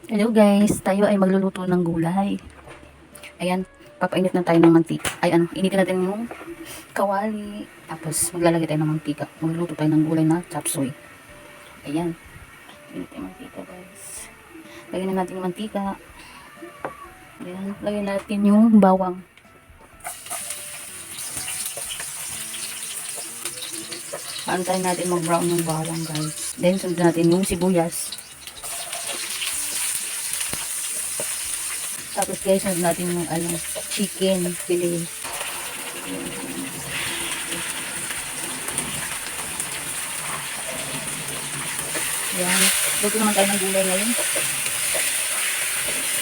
Hello guys, tayo ay magluluto ng gulay. Ayan, papainit na tayo ng mantika. Ay ano, initin natin yung kawali. Tapos maglalagay tayo ng mantika. Magluluto tayo ng gulay na chop suey. Ayan, init yung mantika guys. Lagyan na natin yung mantika. Ayan, lagyan natin yung bawang. Antayin natin mag-brown yung bawang guys. Then sundan natin yung sibuyas. Tapos guys, sundan natin yung chicken fillet. Ayan, luto naman tayo ng gulay ngayon.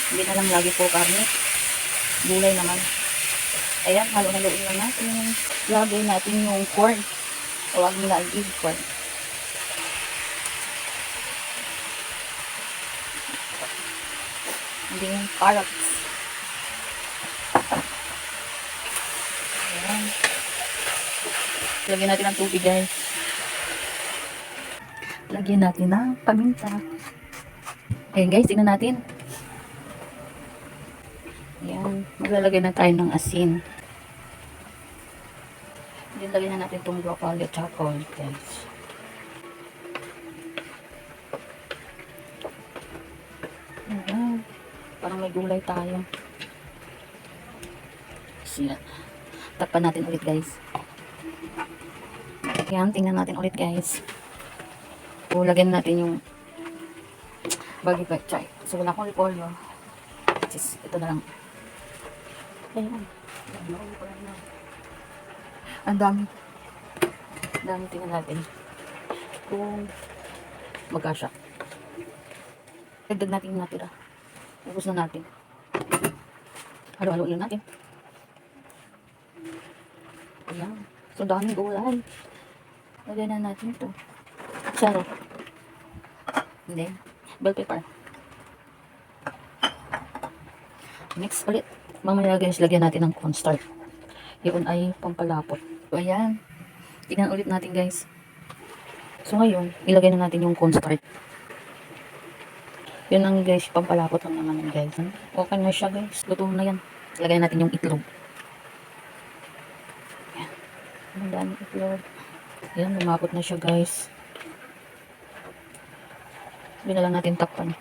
Hindi na lang lagi po karne. Gulay naman. Ayan, halo-haloin lang natin. Lagay natin yung corn. Tawag nila ay corn. Hindi yung carrots. Ayan. Lagyan natin ng tubig guys. Lagyan natin ng paminta. Ayan guys, tingnan natin. Ayan, maglalagay na tayo ng asin. Then lagyan na natin itong broccoli at chocolate guys. Ayan, parang may gulay tayo. Ayan. Takpan natin ulit guys. Ayan, tingnan natin ulit guys. So, lagyan natin yung bagay pechay. So, wala akong repolyo. Ito na lang. Ayan. Ang dami. Ang dami, tingnan natin. Kung magkasya. Dagdag natin yung natira. Ubus na natin. Halo-halo lang natin. Ayan. So, dami gulay. Lagyan na natin ito. Charo. Hindi. Bell pepper. Mix ulit. Mamaya guys, lagyan natin ng cornstarch. Yun ay pampalapot. So, ayan. Tignan ulit natin guys. So, ngayon, ilagay na natin yung cornstarch. Yun ang guys, pampalapot lang naman guys. Okay na siya guys. Luto na yan. Ilagay natin yung itlog. Ayan. Ang daming itlog. Ayan, lumapot na siya guys. Hindi na lang natin takpan.